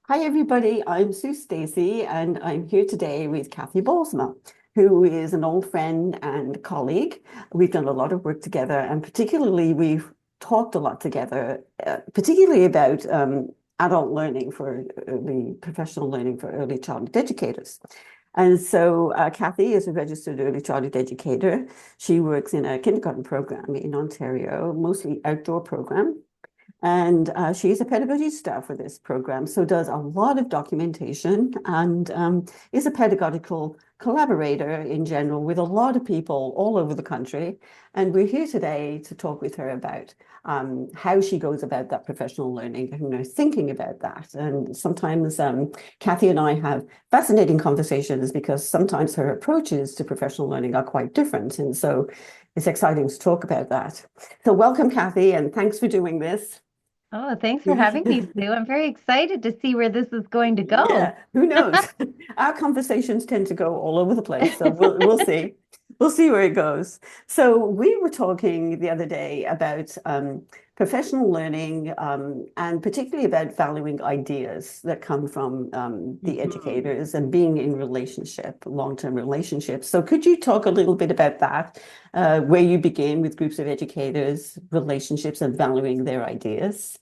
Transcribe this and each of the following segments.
Hi, everybody. I'm Sue Stacy, and I'm here today with Kathy Boelsma, who is an old friend and colleague. We've done a lot of work together, and particularly we've talked a lot together, particularly about adult learning for early professional learning for early childhood educators. And so Kathy is a registered early childhood educator. She works in a kindergarten program in Ontario, mostly outdoor program. And she's a pedagogy staff for this program, so does a lot of documentation and is a pedagogical collaborator in general with a lot of people all over the country. And we're here today to talk with her about how she goes about that professional learning and thinking about that. And sometimes Kathy and I have fascinating conversations because sometimes her approaches to professional learning are quite different. And so it's exciting to talk about that. So welcome, Kathy, and thanks for doing this. Oh, thanks for having me, Sue. I'm very excited to see where this is going to go. Yeah, who knows? Our conversations tend to go all over the place, so we'll see. We'll see where it goes. So we were talking the other day about professional learning and particularly about valuing ideas that come from the Mhm. educators and being in relationship, long-term relationships. So could you talk a little bit about that, where you begin with groups of educators, relationships, and valuing their ideas?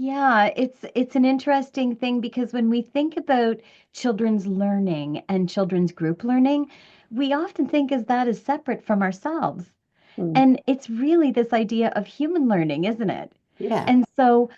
Yeah, it's an interesting thing because when we think about children's learning and children's group learning, we often think as that is separate from ourselves. Mm, And it's really this idea of human learning, isn't it? yeah. And so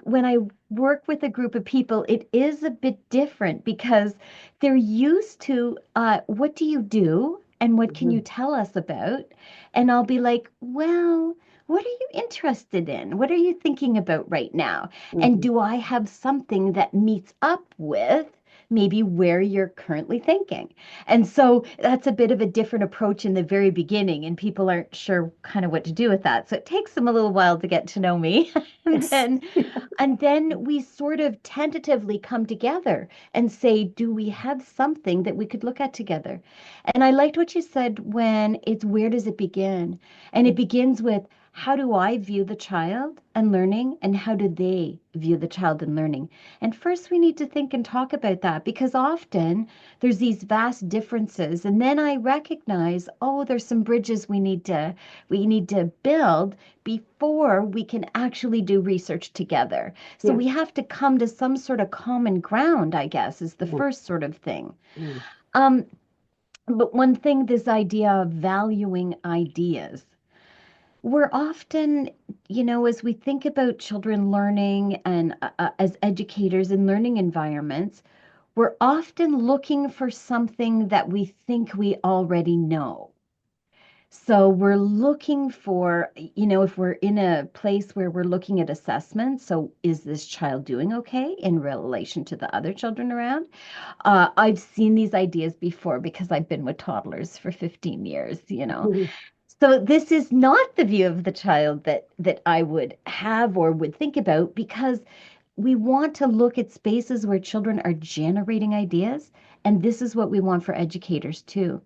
when I work with a group of people, it is a bit different because they're used to what do you do and what can you Mhm. tell us about? And I'll be like, well, what are you interested in? What are you thinking about right now? And Mhm. do I have something that meets up with maybe where you're currently thinking? And so that's a bit of a different approach in the very beginning, and people aren't sure kind of what to do with that. So it takes them a little while to get to know me. And Yes. then and then we sort of tentatively come together and say, do we have something that we could look at together? And I liked what you said when it's where does it begin? And it begins with how do I view the child and learning, and how do they view the child and learning? And first, we need to think and talk about that because often there's these vast differences. And then I recognize, oh, there's some bridges we need to build before we can actually do research together. So Yeah. we have to come to some sort of common ground, I guess, is the Yeah. first sort of thing. Mm. Um, but one thing, this idea of valuing ideas. We're often, as we think about children learning and as educators in learning environments, we're often looking for something that we think we already know. So we're looking for, if we're in a place where we're looking at assessments, so is this child doing okay in relation to the other children around? I've seen these ideas before because I've been with toddlers for 15 years. Mhm. So this is not the view of the child that I would have or would think about because we want to look at spaces where children are generating ideas, and this is what we want for educators too.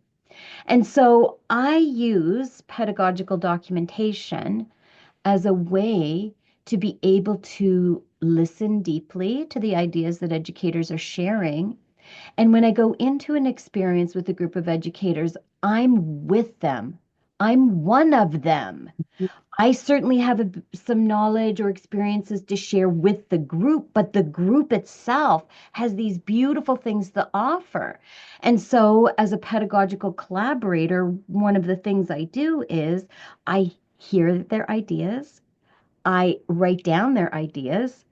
And so I use pedagogical documentation as a way to be able to listen deeply to the ideas that educators are sharing. And when I go into an experience with a group of educators, I'm with them. I'm one of them. I certainly have some knowledge or experiences to share with the group, but the group itself has these beautiful things to offer. And so, as a pedagogical collaborator, one of the things I do is I hear their ideas, I write down their ideas,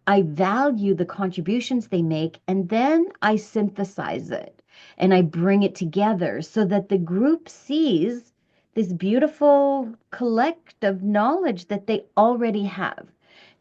I value the contributions they make, and then I synthesize it and I bring it together so that the group sees this beautiful collective knowledge that they already have.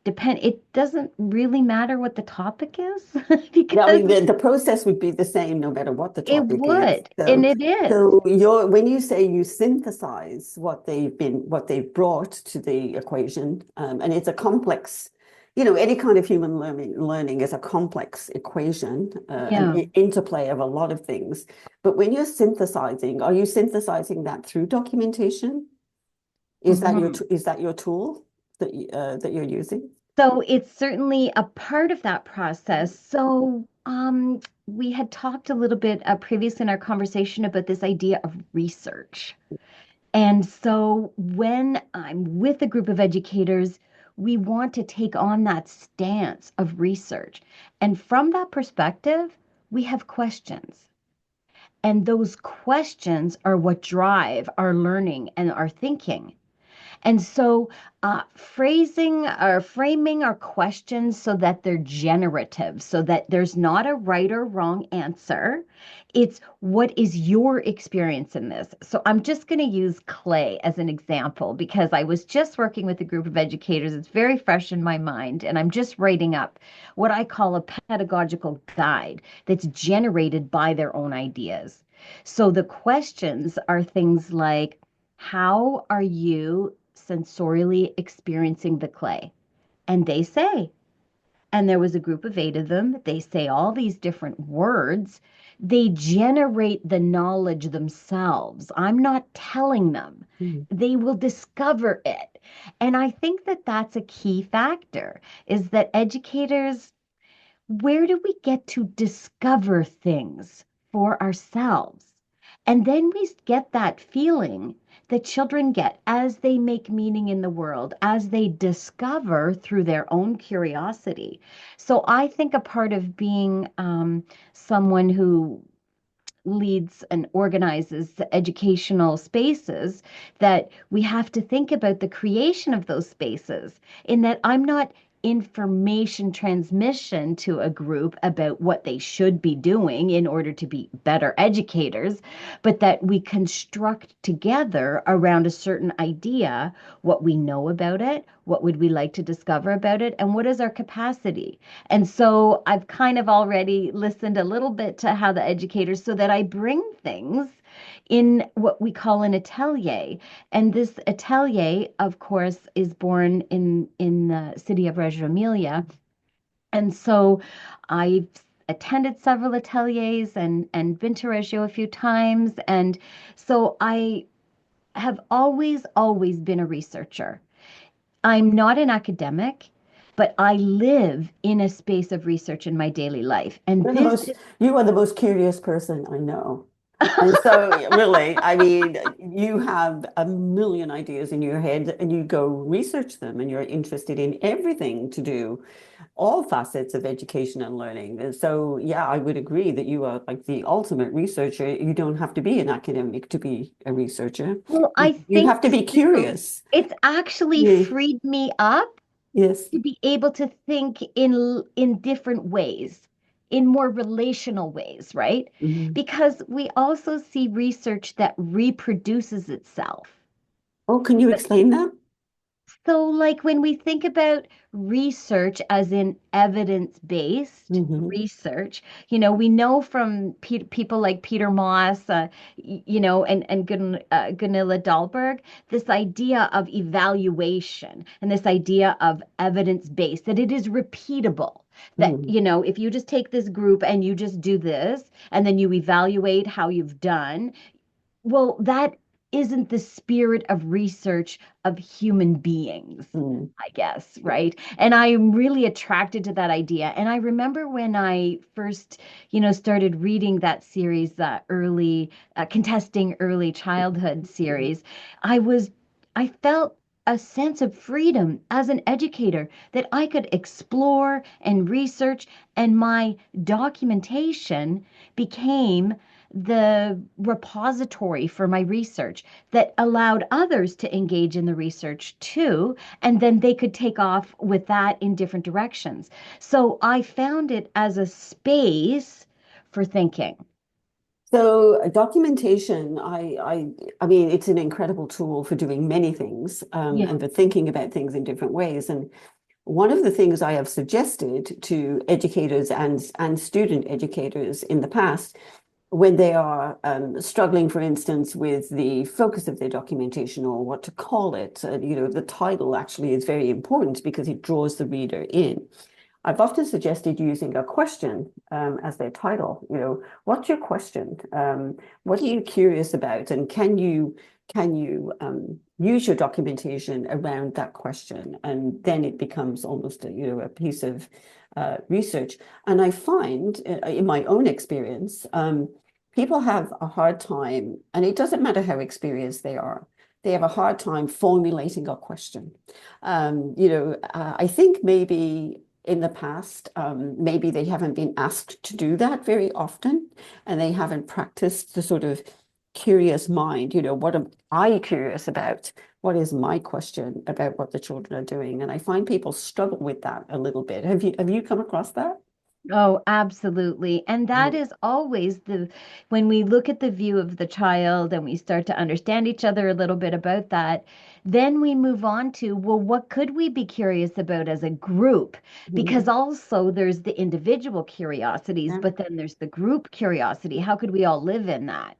It doesn't really matter what the topic is Yeah, I because mean, the process would be the same no matter what the it topic is. would, and it is. So when you say you synthesize what they've brought to the equation, and it's a complex, any kind of human learning is a complex equation, an Yeah. interplay of a lot of things. But when you're synthesizing, are you synthesizing that through documentation? Mhm. Is that your tool that you're using? So it's certainly a part of that process. So we had talked a little bit previously in our conversation about this idea of research. And so when I'm with a group of educators, we want to take on that stance of research. And from that perspective, we have questions. And those questions are what drive our learning and our thinking. And so, phrasing or framing our questions so that they're generative, so that there's not a right or wrong answer. It's what is your experience in this? So, I'm just going to use clay as an example because I was just working with a group of educators. It's very fresh in my mind, and I'm just writing up what I call a pedagogical guide that's generated by their own ideas. So, the questions are things like, how are you sensorially experiencing the clay? And they say, and there was a group of 8 of them, they say all these different words. They generate the knowledge themselves. I'm not telling them. Mm. They will discover it. And I think that that's a key factor is that educators, where do we get to discover things for ourselves? And then we get that feeling that children get as they make meaning in the world, as they discover through their own curiosity. So I think a part of being someone who leads and organizes educational spaces that we have to think about the creation of those spaces in that I'm not information transmission to a group about what they should be doing in order to be better educators, but that we construct together around a certain idea what we know about it, what would we like to discover about it, and what is our capacity. And so I've kind of already listened a little bit to how the educators, so that I bring things in what we call an atelier. And this atelier, of course, is born in the city of Reggio Emilia. And so I've attended several ateliers and been to Reggio a few times. And so I have always been a researcher. I'm not an academic, but I live in a space of research in my daily life. And You're the this most, you are the most curious person I know. And so, really, I mean, you have a million ideas in your head and you go research them and you're interested in everything to do, all facets of education and learning. And so, yeah, I would agree that you are like the ultimate researcher. You don't have to be an academic to be a researcher. Well, You, I you think have to be too, curious. it's actually Yeah. freed me up Yes. to be able to think in different ways, in more relational ways, right? Mhm. Because we also see research that reproduces itself. Oh, can you explain that? So, like when we think about research as in evidence-based Hmm. research, we know from people like Peter Moss, and Gunilla Dahlberg, this idea of evaluation and this idea of evidence-based, that it is repeatable. That, Mm. if you just take this group and you just do this, and then you evaluate how you've done, well, that isn't the spirit of research of human beings, Mm. I guess, right? And I'm really attracted to that idea. And I remember when I first, started reading that series, early, contesting early childhood series, I was, I felt a sense of freedom as an educator that I could explore and research, and my documentation became the repository for my research that allowed others to engage in the research too, and then they could take off with that in different directions. So I found it as a space for thinking. So documentation, I mean, it's an incredible tool for doing many things, Yeah. and for thinking about things in different ways. And one of the things I have suggested to educators and student educators in the past, when they are struggling, for instance, with the focus of their documentation or what to call it, the title actually is very important because it draws the reader in. I've often suggested using a question as their title. What's your question? What are you curious about? And can you use your documentation around that question? And then it becomes almost a piece of research. And I find in my own experience, people have a hard time, and it doesn't matter how experienced they are. They have a hard time formulating a question. I think maybe in the past, maybe they haven't been asked to do that very often, and they haven't practiced the sort of curious mind. What am I curious about? What is my question about what the children are doing? And I find people struggle with that a little bit. Have you come across that? Oh, absolutely. And that Mhm. is always when we look at the view of the child and we start to understand each other a little bit about that, then we move on to, well, what could we be curious about as a group? Because Mhm. also there's the individual curiosities, Yeah. but then there's the group curiosity. How could we all live in that?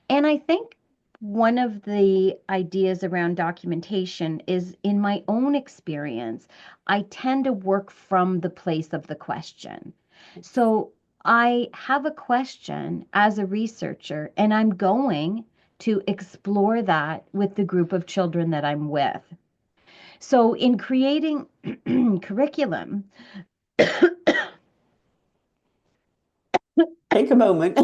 And I think one of the ideas around documentation is in my own experience, I tend to work from the place of the question. So I have a question as a researcher, and I'm going to explore that with the group of children that I'm with. So in creating curriculum, Take a moment.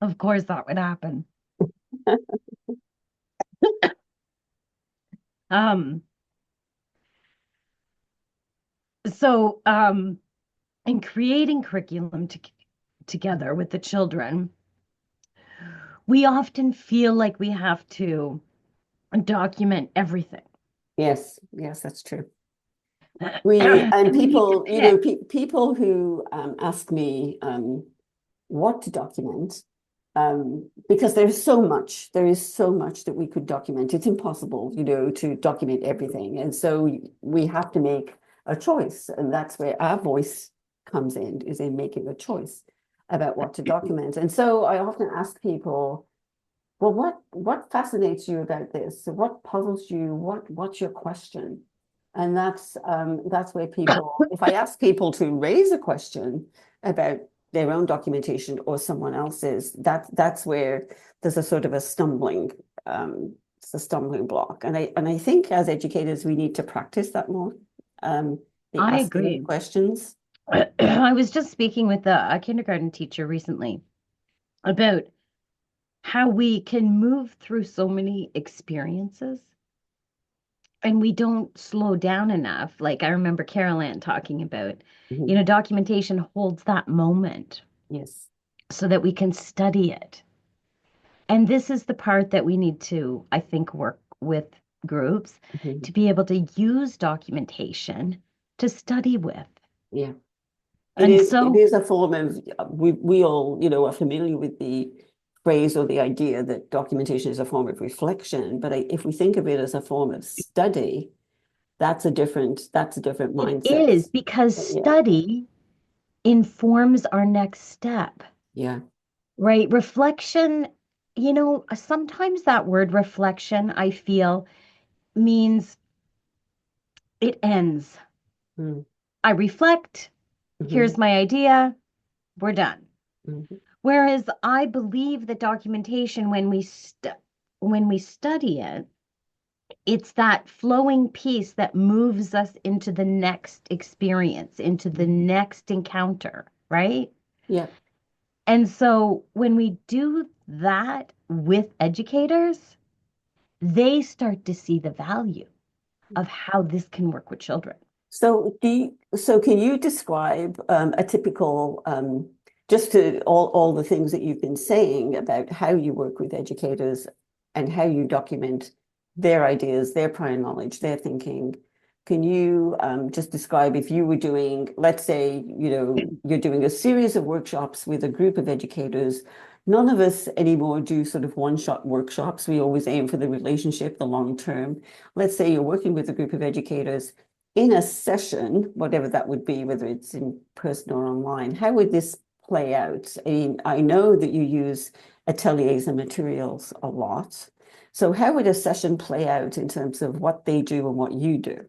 of course that would happen. Um, so in creating curriculum together with the children, we often feel like we have to document everything. Yes, yes, that's true. We and And we need to people, pick. people who ask me what to document, because there is so much that we could document. It's impossible, to document everything, and so we have to make a choice, and that's where our voice comes in, is in making a choice about what to document. And so I often ask people, well, what fascinates you about this? So what puzzles you? What's your question? And that's where people, if I ask people to raise a question about their own documentation or someone else's, that's where there's a sort of a it's a stumbling block. And I think as educators we need to practice that more. The I asking of agree. questions. I was just speaking with a kindergarten teacher recently about how we can move through so many experiences and we don't slow down enough. Like I remember Carol Ann talking about, Mhm. documentation holds that moment Yes. so that we can study it. And this is the part that we need to, I think, work with groups Mhm. to be able to use documentation to study with. Yeah. It And is it so is a form of we all, are familiar with the phrase or the idea that documentation is a form of reflection, but if we think of it as a form of study, that's a different it mindset. is because Yeah, study informs our next step, yeah. right? Reflection, sometimes that word reflection, I feel, means it ends. Mm-hmm. I reflect, here's my idea, we're done. Mm-hmm. Whereas I believe that documentation, when we study it, it's that flowing piece that moves us into the next experience, into the next encounter, right? Yeah. And so when we do that with educators, they start to see the value of how this can work with children. So can you describe a typical just to all the things that you've been saying about how you work with educators and how you document their ideas, their prior knowledge, their thinking? Can you just describe if you were doing, let's say, you're doing a series of workshops with a group of educators. None of us anymore do sort of one-shot workshops. We always aim for the relationship, the long term. Let's say you're working with a group of educators in a session, whatever that would be, whether it's in person or online. How would this play out? I mean, I know that you use ateliers and materials a lot. So how would a session play out in terms of what they do and what you do?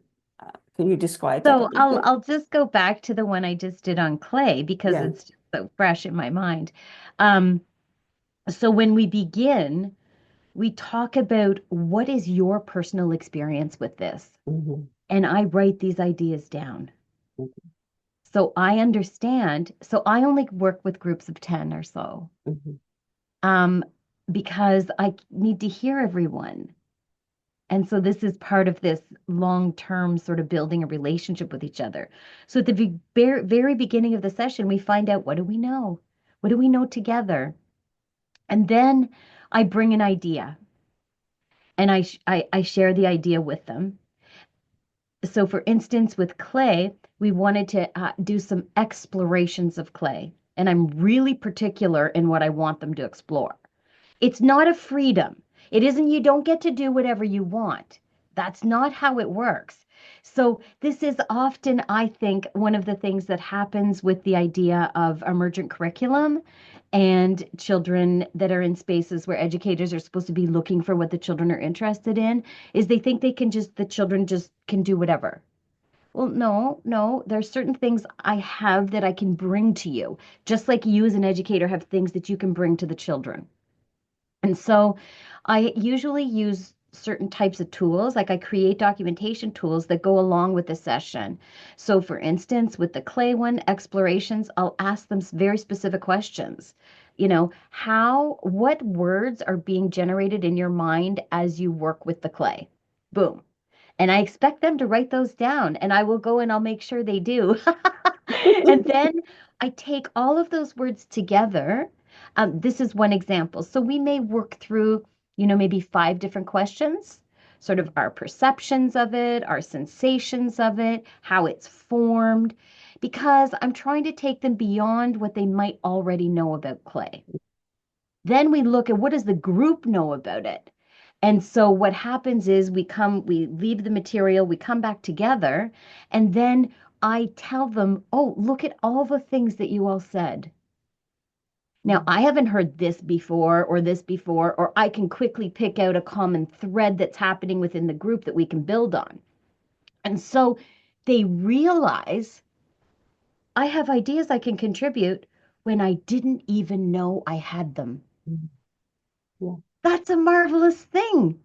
Can you describe that a So little I'll bit? I'll just go back to the one I just did on clay because Yeah. it's just so fresh in my mind. Um, so when we begin, we talk about what is your personal experience with this, Mhm. and I write these ideas down. So I understand. So I only work with groups of 10 or so, Mhm. um, because I need to hear everyone. And so this is part of this long-term sort of building a relationship with each other. So at the very beginning of the session, we find out what do we know? What do we know together? And then I bring an idea and I share the idea with them. So for instance, with clay, we wanted to do some explorations of clay. And I'm really particular in what I want them to explore. It's not a freedom. It isn't you don't get to do whatever you want. That's not how it works. So, this is often, I think, one of the things that happens with the idea of emergent curriculum and children that are in spaces where educators are supposed to be looking for what the children are interested in, is they think the children just can do whatever. Well, no, no, there's certain things I have that I can bring to you, just like you as an educator have things that you can bring to the children. And so I usually use certain types of tools, like I create documentation tools that go along with the session. So, for instance, with the clay one, explorations, I'll ask them very specific questions. What words are being generated in your mind as you work with the clay? Boom. And I expect them to write those down, and I will go and I'll make sure they do. And then I take all of those words together. This is one example. So we may work through, maybe 5 different questions, sort of our perceptions of it, our sensations of it, how it's formed, because I'm trying to take them beyond what they might already know about clay. Then we look at what does the group know about it? And so what happens is we leave the material, we come back together, and then I tell them, oh, look at all the things that you all said. Now, I haven't heard this before, or I can quickly pick out a common thread that's happening within the group that we can build on. And so they realize I have ideas I can contribute when I didn't even know I had them. Mhm. Yeah. That's a marvelous thing.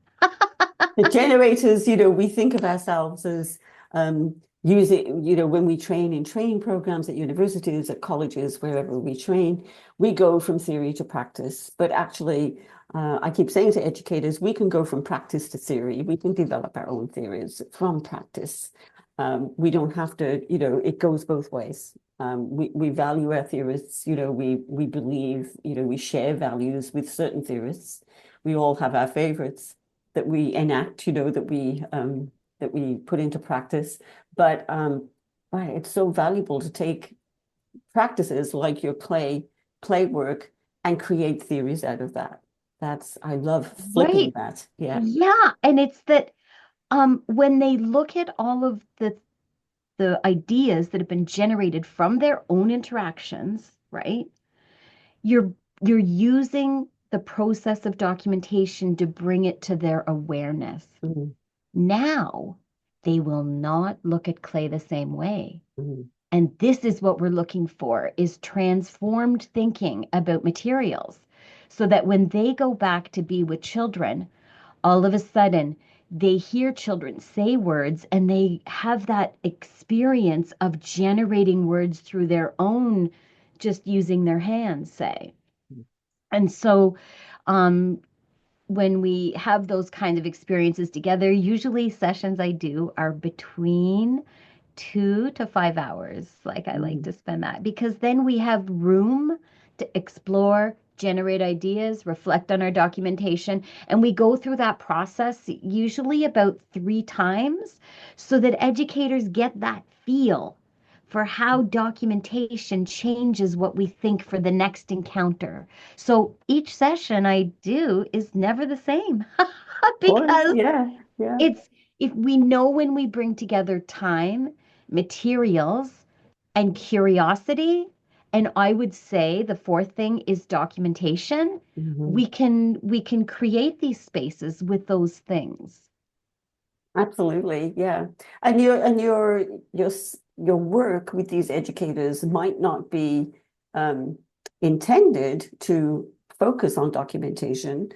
The generators, we think of ourselves as using, when we train in training programs at universities, at colleges, wherever we train, we go from theory to practice. But actually, I keep saying to educators, we can go from practice to theory. We can develop our own theories from practice. We don't have to, it goes both ways. We value our theorists, we believe, we share values with certain theorists. We all have our favorites that we enact, that we put into practice. But right, it's so valuable to take practices like your play work and create theories out of that. I love flipping Right. that. Yeah. Yeah. And it's that when they look at all of the ideas that have been generated from their own interactions, right? You're you're using the process of documentation to bring it to their awareness. Mhm. Now they will not look at clay the same way. Mhm. And this is what we're looking for is transformed thinking about materials so that when they go back to be with children, all of a sudden they hear children say words and they have that experience of generating words through their own just using their hands, say. And so um, when we have those kind of experiences together, usually sessions I do are between 2 to 5 hours. Like I like Mhm. to spend that because then we have room to explore, generate ideas, reflect on our documentation, and we go through that process usually about 3 times so that educators get that feel for how documentation changes what we think for the next encounter. So each session I do is never the same Of course. because Yeah. Yeah. it's if we know when we bring together time, materials, and curiosity, And I would say the fourth thing is documentation. Mhm. We can create these spaces with those things. Absolutely, yeah. And your work with these educators might not be um, intended to focus on documentation,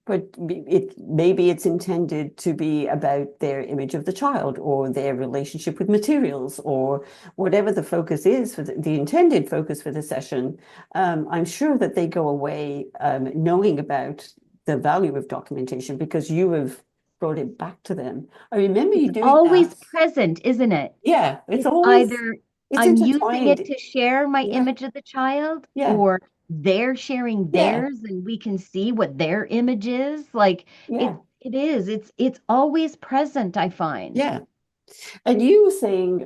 but maybe it's intended to be about their image of the child or their relationship with materials or whatever the focus is for the intended focus for the session. I'm sure that they go away knowing about the value of documentation because you have brought it back to them. I remember It's you doing always that. present, isn't it? Yeah, it's It's always either it's I'm using intertwined. it to share my Yeah, image of the child, yeah, or they're sharing yeah, theirs and we can see what their image is. Like yeah, it is. It's always present, I find. yeah. And you were saying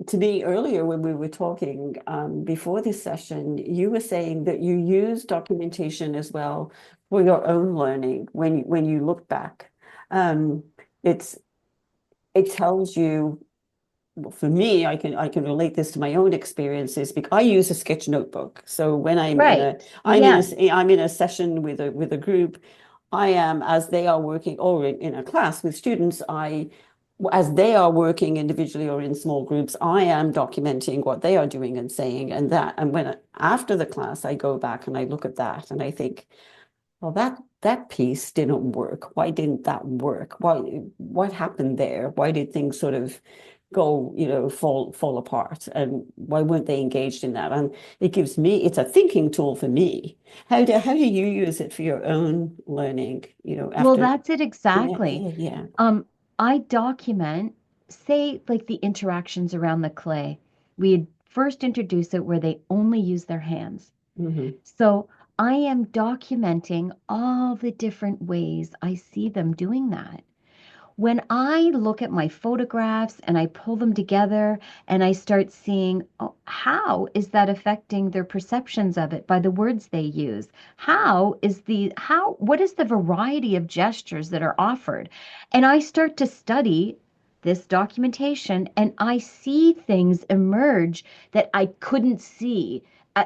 to me earlier when we were talking before this session, you were saying that you use documentation as well for your own learning when you look back. Um, it's it tells you for me, I can relate this to my own experiences because I use a sketch notebook. So when Right. a Yeah. I'm in a session with a group, I am as they are working or in a class with students, I as they are working individually or in small groups, I am documenting what they are doing and saying and that. And when after the class, I go back and I look at that and I think, well, that piece didn't work. Why didn't that work? What happened there? Why did things sort of go, fall apart? And why weren't they engaged in that? And it's a thinking tool for me. How do you use it for your own learning, Well, after that's it yeah, exactly. yeah, yeah. Um, I document, say, like the interactions around the clay. We'd first introduce it where they only use their hands. Hmm. So I am documenting all the different ways I see them doing that. When I look at my photographs and I pull them together and I start seeing, oh, how is that affecting their perceptions of it by the words they use? What is the variety of gestures that are offered? And I start to study this documentation and I see things emerge that I couldn't see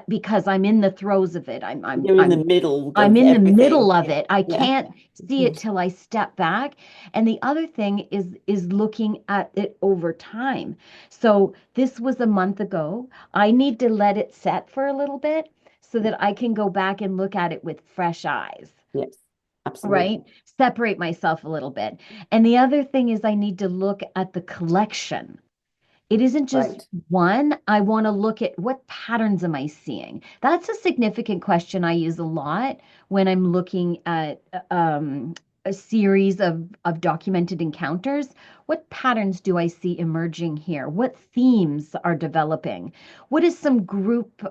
because I'm in the throes of it. You're in the middle I'm of in the everything. middle of Yeah, it. I yeah. can't see it till I step back. And the other thing is looking at it over time. So this was a month ago. I need to let it set for a little bit so that I can go back and look at it with fresh eyes, Yes, absolutely. right? Separate myself a little bit. And the other thing is I need to look at the collection. It isn't just Right. one. I want to look at what patterns am I seeing? That's a significant question I use a lot when I'm looking at a series of documented encounters. What patterns do I see emerging here? What themes are developing? What is some group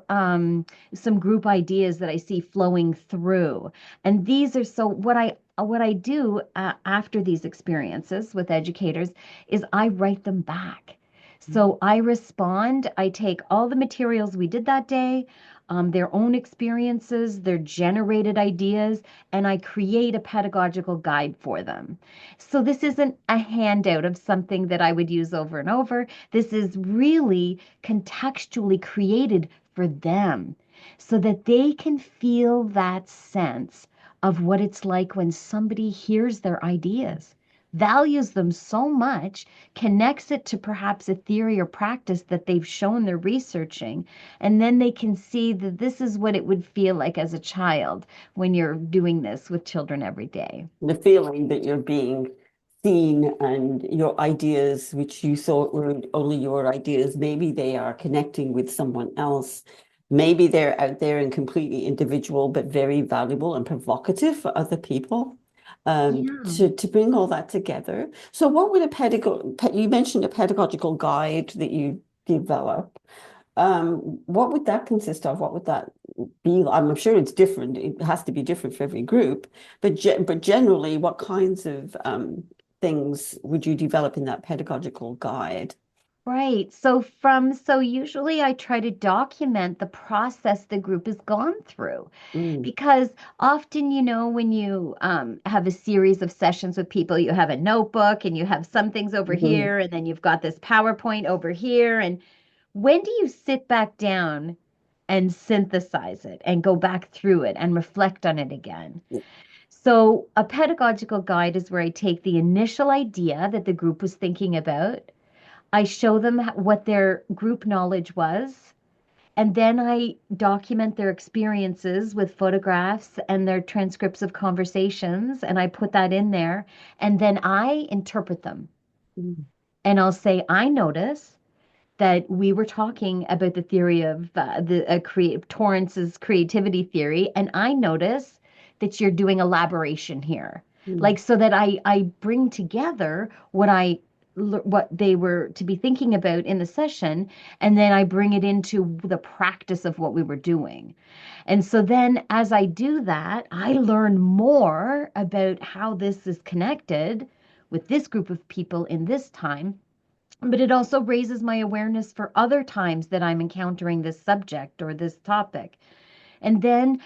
ideas that I see flowing through? And these are so what I do after these experiences with educators is I write them back. So I respond, I take all the materials we did that day, their own experiences, their generated ideas, and I create a pedagogical guide for them. So this isn't a handout of something that I would use over and over. This is really contextually created for them so that they can feel that sense of what it's like when somebody hears their ideas, values them so much, connects it to perhaps a theory or practice that they've shown they're researching, and then they can see that this is what it would feel like as a child when you're doing this with children every day. The feeling that you're being seen and your ideas, which you thought were only your ideas, maybe they are connecting with someone else. Maybe they're out there and completely individual, but very valuable and provocative for other people. Yeah. To bring all that together. So, what would you mentioned a pedagogical guide that you develop. What would that consist of? What would that be? I'm sure it's different. It has to be different for every group, but generally, what kinds of things would you develop in that pedagogical guide? Right. So usually I try to document the process the group has gone through Mm, because often, when you have a series of sessions with people, you have a notebook and you have some things over mhm. here, and then you've got this PowerPoint over here. And when do you sit back down and synthesize it and go back through it and reflect on it again. So, a pedagogical guide is where I take the initial idea that the group was thinking about. I show them what their group knowledge was, and then I document their experiences with photographs and their transcripts of conversations, and I put that in there, and then I interpret them. Mm. And I'll say, I notice that we were talking about the theory of Torrance's creativity theory, and I notice that you're doing elaboration here, Mm. like so that I bring together what they were to be thinking about in the session, and then I bring it into the practice of what we were doing. And so then as I do that, I learn more about how this is connected with this group of people in this time, but it also raises my awareness for other times that I'm encountering this subject or this topic. And then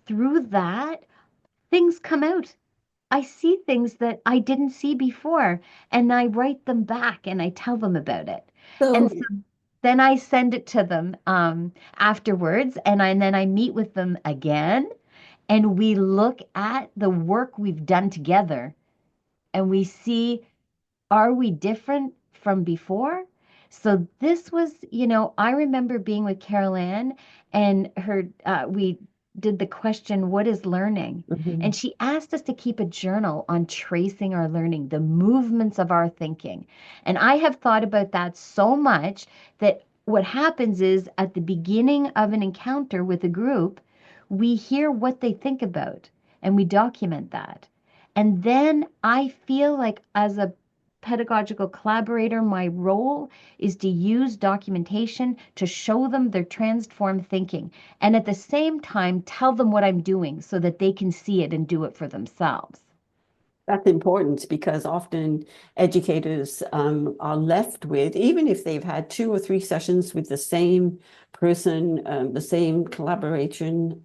through that, things come out. I see things that I didn't see before, and I write them back and I tell them about it. And so So, then I send it to them afterwards, and then I meet with them again, and we look at the work we've done together, and we see, are we different from before? So this was, I remember being with Carol Ann and we did the question, what is learning? And mhm. she asked us to keep a journal on tracing our learning, the movements of our thinking. And I have thought about that so much that what happens is at the beginning of an encounter with a group, we hear what they think about and we document that. And then I feel like as a pedagogical collaborator, my role is to use documentation to show them their transformed thinking and at the same time tell them what I'm doing so that they can see it and do it for themselves. That's important because often educators are left with, even if they've had 2 or 3 sessions with the same person, the same collaboration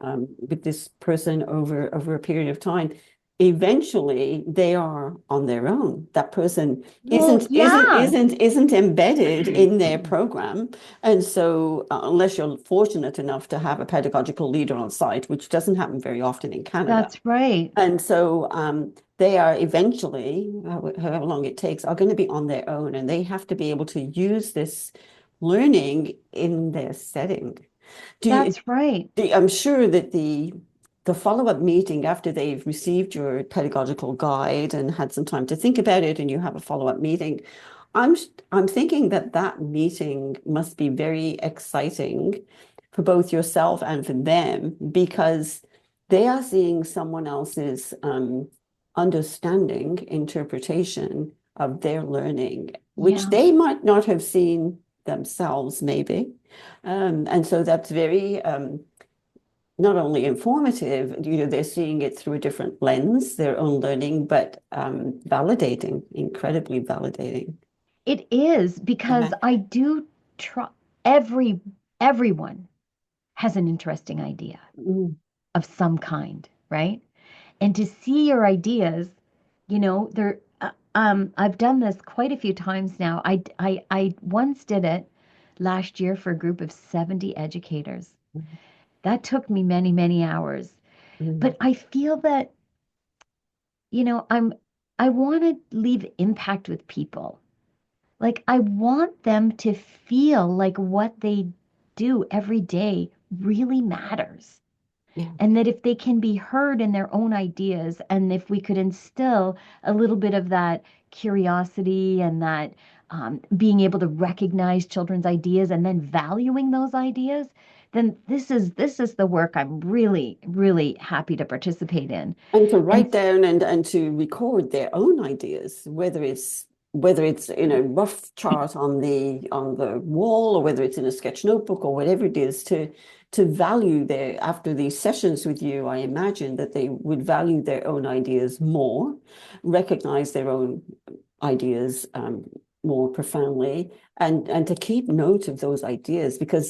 with this person over a period of time, eventually they are on their own. That person Well, yeah, isn't embedded in their program, and so unless you're fortunate enough to have a pedagogical leader on site, which doesn't happen very often in Canada. that's right. And so they are eventually, however long it takes, are going to be on their own, and they have to be able to use this learning in their setting. Do you, That's right. I'm sure that the follow-up meeting after they've received your pedagogical guide and had some time to think about it, and you have a follow-up meeting, I'm I'm thinking that that meeting must be very exciting for both yourself and for them because they are seeing someone else's understanding, interpretation of their learning, which Yeah, they might not have seen themselves, maybe. And so that's very not only informative, they're seeing it through a different lens, their own learning, but validating, incredibly validating. it is because Yeah. I do try every everyone has an interesting idea Mm, of some kind, right? And to see your ideas, they're I've done this quite a few times now. I once did it last year for a group of 70 educators. That took me many, many hours. mm, But I feel that, I want to leave impact with people. Like I want them to feel like what they do every day really matters. yeah. And that if they can be heard in their own ideas, and if we could instill a little bit of that curiosity and that being able to recognize children's ideas and then valuing those ideas, then this is the work I'm really, really happy to participate in. And to And write down and to record their own ideas, whether it's in a rough chart on the wall or whether it's in a sketch notebook or whatever it is, to value their after these sessions with you, I imagine that they would value their own ideas more, recognize their own ideas more profoundly, and to keep note of those ideas because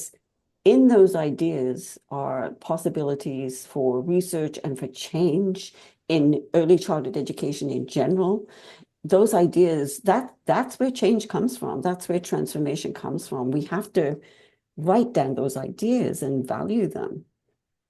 in those ideas are possibilities for research and for change in early childhood education in general. Those ideas, that's where change comes from. That's where transformation comes from. We have to write down those ideas and value them.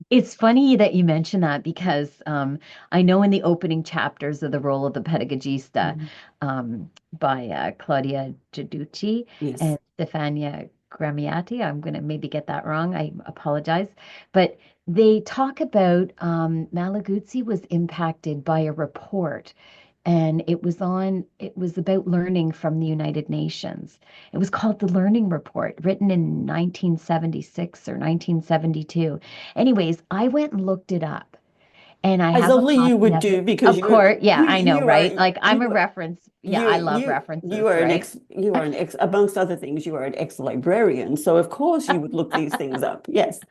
It's funny that you mention that because I know in the opening chapters of The Role of the Pedagogista Mhm. by Claudia Giudici Yes. and Stefania Gramiati, I'm going to maybe get that wrong. I apologize. But they talk about Malaguzzi was impacted by a report and it was about learning from the United Nations. It was called the Learning Report, written in 1976 or 1972. Anyways, I went and looked it up and I As have a only you copy would of do it. because Of course, yeah, I know, you are right? Like I'm a you reference. Yeah, I love you references, are right? you are an ex amongst other things, you are an ex-librarian. So of course you would look these things up. Yes.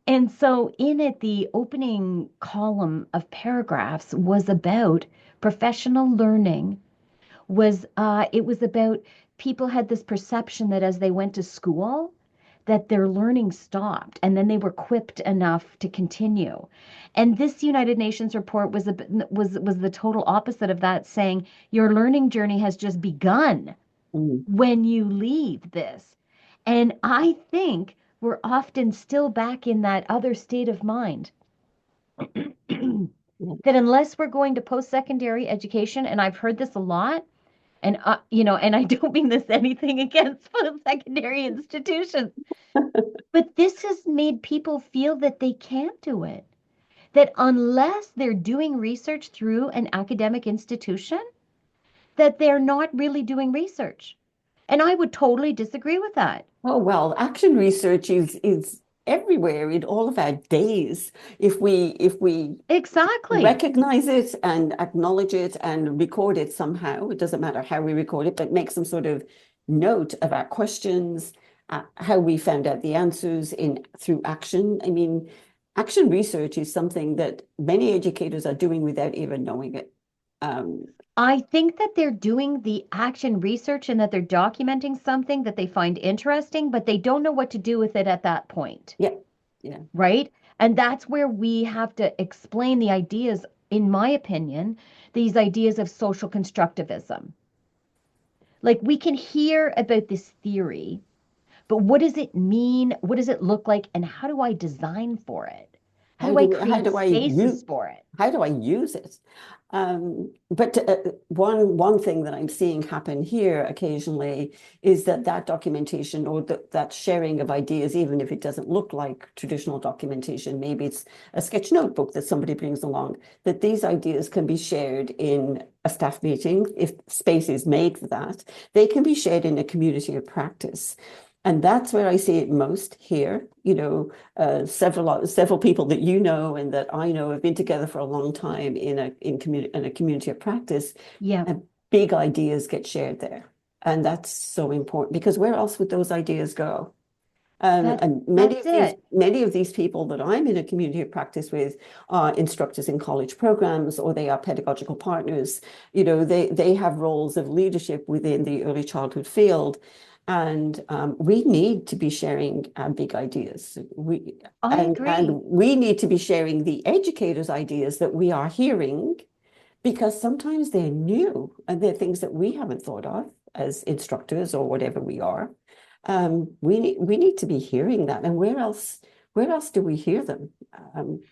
And so in it, the opening column of paragraphs was about professional learning was it was about people had this perception that as they went to school that their learning stopped and then they were equipped enough to continue. And this United Nations report was the total opposite of that, saying your learning journey has just begun Mm. when you leave this. And I think we're often still back in that other state of mind. Yeah. That unless we're going to post-secondary education, and I've heard this a lot, and you know, and I don't mean this anything against post-secondary institutions, but this has made people feel that they can't do it. That unless they're doing research through an academic institution, that they're not really doing research. And I would totally disagree with that. Oh, well, action research is everywhere in all of our days. If we Exactly. recognize it and acknowledge it and record it somehow, it doesn't matter how we record it, but make some sort of note of our questions, how we found out the answers in through action. I mean, action research is something that many educators are doing without even knowing it. Um, I think that they're doing the action research and that they're documenting something that they find interesting, but they don't know what to do with it at that point. yeah, yeah. Right? And that's where we have to explain the ideas, in my opinion, these ideas of social constructivism. Like we can hear about this theory, but what does it mean? What does it look like? And how do I design for it? How do I How create do I use spaces for it? how do I use it? But one thing that I'm seeing happen here occasionally is that that documentation or that sharing of ideas, even if it doesn't look like traditional documentation, maybe it's a sketch notebook that somebody brings along, that these ideas can be shared in a staff meeting if space is made for that. They can be shared in a community of practice. And that's where I see it most here. You know, several people that you know and that I know have been together for a long time in a community of practice, Yeah, and big ideas get shared there. And that's so important because where else would those ideas go? that And that's it. many of these people that I'm in a community of practice with are instructors in college programs or they are pedagogical partners. You know, they have roles of leadership within the early childhood field. And we need to be sharing big ideas. I agree. And we need to be sharing the educators' ideas that we are hearing because sometimes they're new and they're things that we haven't thought of as instructors or whatever we are. We need to be hearing that. And where else do we hear them? Um,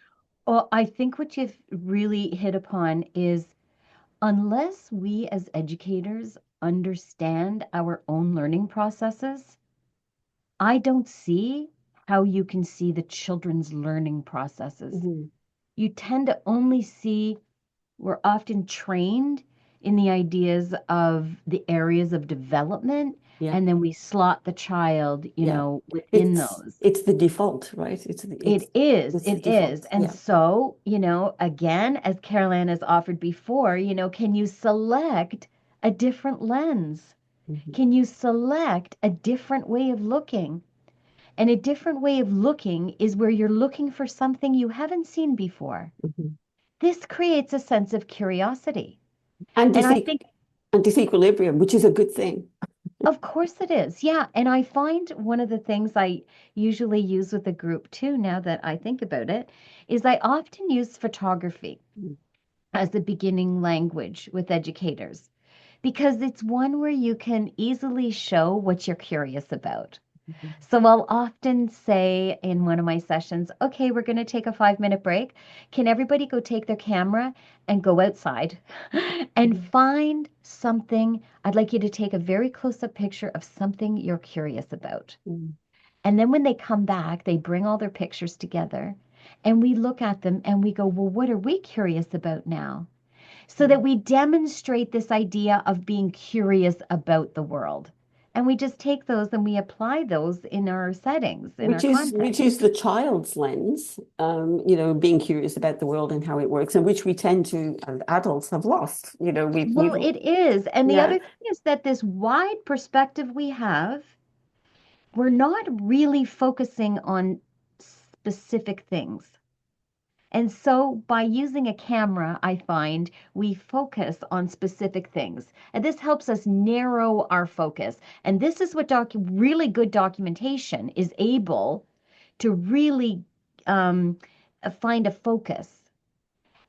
Well, I think what you've really hit upon is unless we as educators understand our own learning processes, I don't see how you can see the children's learning processes. mhm. You tend to only see, we're often trained in the ideas of the areas of development, Yeah, and then we slot the child, you yeah. know, within those. It's the default, right? It's the It is. default. And Yeah. so, you know, again, as Caroline has offered before, you know, can you select a different lens? Mhm, Can you select a different way of looking? And a different way of looking is where you're looking for something you haven't seen before. mhm. This creates a sense of curiosity. And And I think, and disequilibrium, which is a good thing. of course, it is. Yeah. And I find one of the things I usually use with a group too, now that I think about it, is I often use photography as a beginning language with educators because it's one where you can easily show what you're curious about. Mhm. So I'll often say in one of my sessions, okay, we're going to take a 5-minute break. Can everybody go take their camera and go outside and Mhm. find something? I'd like you to take a very close-up picture of something you're curious about. Mhm. And then when they come back, they bring all their pictures together and we look at them and we go, well, what are we curious about now? So that we demonstrate this idea of being curious about the world. And we just take those and we apply those in our settings, in our Which context. is the child's lens, being curious about the world and how it works, and which we tend to, as adults, have lost. We've Well, it is. And the yeah. other thing is that this wide perspective we have, we're not really focusing on specific things. And so by using a camera, I find we focus on specific things. And this helps us narrow our focus. And this is what really good documentation is able to really um, find a focus.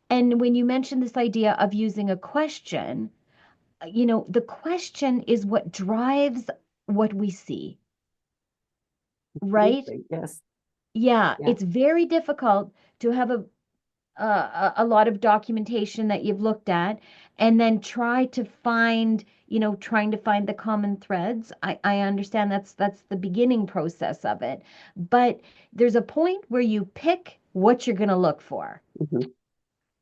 And when you mention this idea of using a question, the question is what drives what we see, right? Absolutely. Yes. Yeah, Yeah. it's very difficult to have a lot of documentation that you've looked at and then trying to find the common threads. I understand that's the beginning process of it, but there's a point where you pick what you're going to look for. Mhm.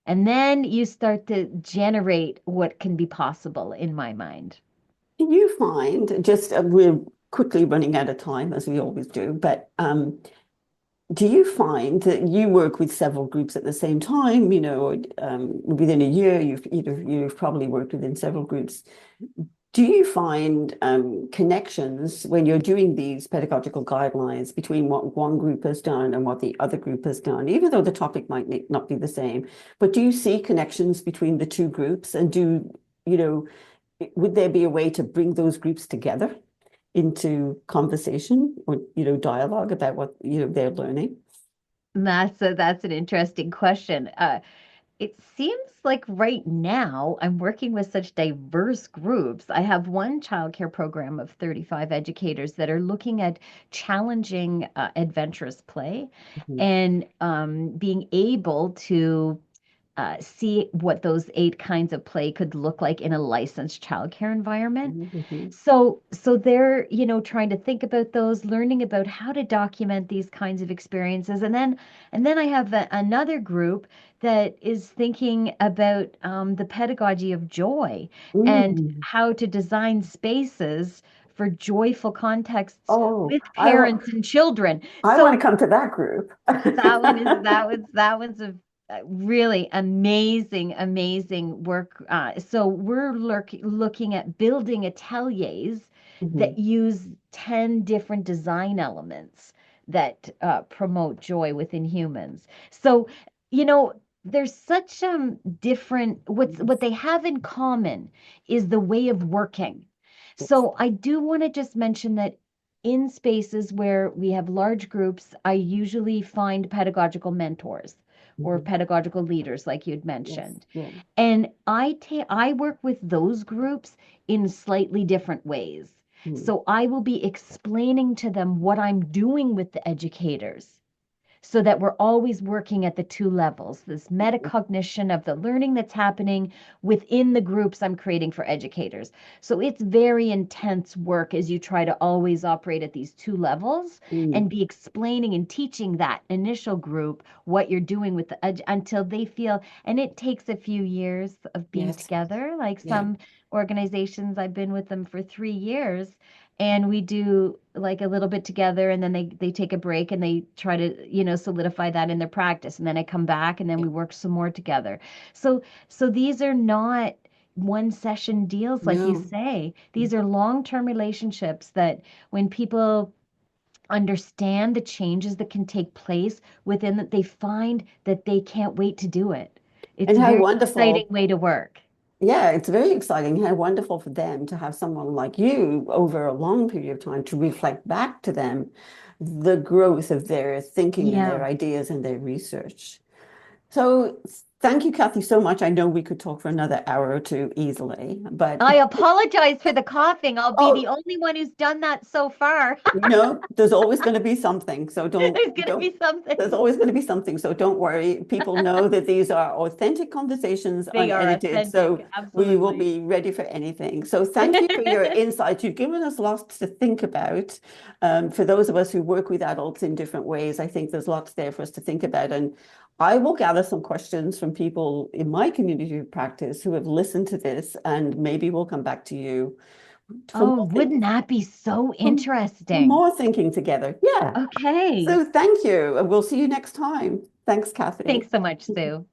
And then you start to generate what can be possible in my mind. Do you find, just we're quickly running out of time as we always do, but do you find that you work with several groups at the same time? Within a year, you've probably worked within several groups. Do you find connections when you're doing these pedagogical guidelines between what one group has done and what the other group has done, even though the topic might not be the same? But do you see connections between the two groups? And you know, would there be a way to bring those groups together into conversation or, dialogue about what, they're learning? That's an interesting question. It seems like right now I'm working with such diverse groups. I have one childcare program of 35 educators that are looking at challenging adventurous play Mhm. and being able to see what those 8 kinds of play could look like in a licensed childcare environment. Mhm. So they're, trying to think about those, learning about how to document these kinds of experiences. And then I have another group that is thinking about the pedagogy of joy and Mhm. how to design spaces for joyful contexts Oh, with parents and children. I want So to come to that group. that one's a really amazing, amazing work. So we're looking at building ateliers Mhm. that use 10 different design elements that promote joy within humans. So, you know, there's such different what they have in common is the way of working. Yes. So I do want to just mention that in spaces where we have large groups, I usually find pedagogical mentors or Mhm. pedagogical leaders, like you'd Yes. mentioned. Yeah. And I work with those groups in slightly different ways. Mm. So I will be explaining to them what I'm doing with the educators so that we're always working at the 2 levels, this metacognition of the learning that's happening within the groups I'm creating for educators. So it's very intense work as you try to always operate at these 2 levels Mm. and be explaining and teaching that initial group what you're doing with until they feel, and it takes a few years of being Yes. together. Like Yeah. some organizations, I've been with them for 3 years and we do like a little bit together and then they take a break and they try to solidify that in their practice and then I come back and then Yeah. we work some more together. So these are not one session deals like you No. say. These are long-term relationships that when people understand the changes that can take place within that, they find that they can't wait to do it. It's And a how very exciting wonderful. way to work. Yeah, it's very exciting. How wonderful for them to have someone like you over a long period of time to reflect back to them the growth of their thinking and their Yeah. ideas and their research. So Thank you, Kathy, so much. I know we could talk for another hour or two easily, but I apologize for the coughing. I'll be the oh, only one who's done that so far. there's always going to be something. So There's going to don't, be something. there's always going to be something. So don't worry. People know that these are authentic conversations, They are unedited. So authentic. we will Absolutely. be ready for anything. So thank you for your insights. You've given us lots to think about. For those of us who work with adults in different ways, I think there's lots there for us to think about. And I will gather some questions from people in my community of practice who have listened to this, and maybe we'll come back to you for Oh, more wouldn't things. that be so For interesting? more thinking together. Yeah. Okay. So thank you. And we'll see you next time. Thanks, Kathy. Thanks so much, Sue.